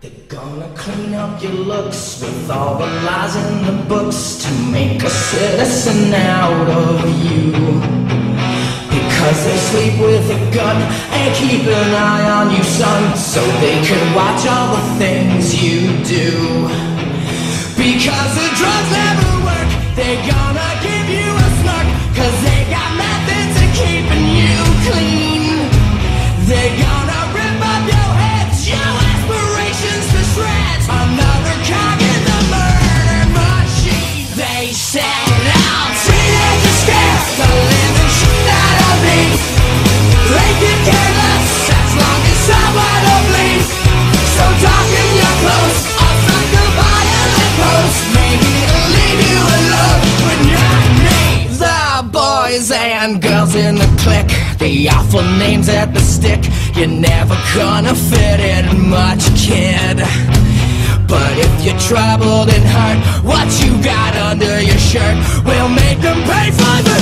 They're gonna clean up your looks with all the lies in the books to make a citizen out of you. Because they sleep with a gun and keep an eye on you, son, so they can watch all the things you do. Because the drugs never work, they're gonna give you a smirk, cause they got methods of keeping you clean. They're gonna rip up your heads, your aspirations to shreds, another cog in the murder machine. They said I'm treated to scare the living shit out of me. They can care less as long as someone will bleed. So darken your clothes, I'll strike the violent pose. Maybe it'll leave you alone when you're me. The boys and girls in the clique, the awful names at the stick. You're never gonna fit in much, kid. But if you're troubled and hurt, what you got under your shirt will make them pay for the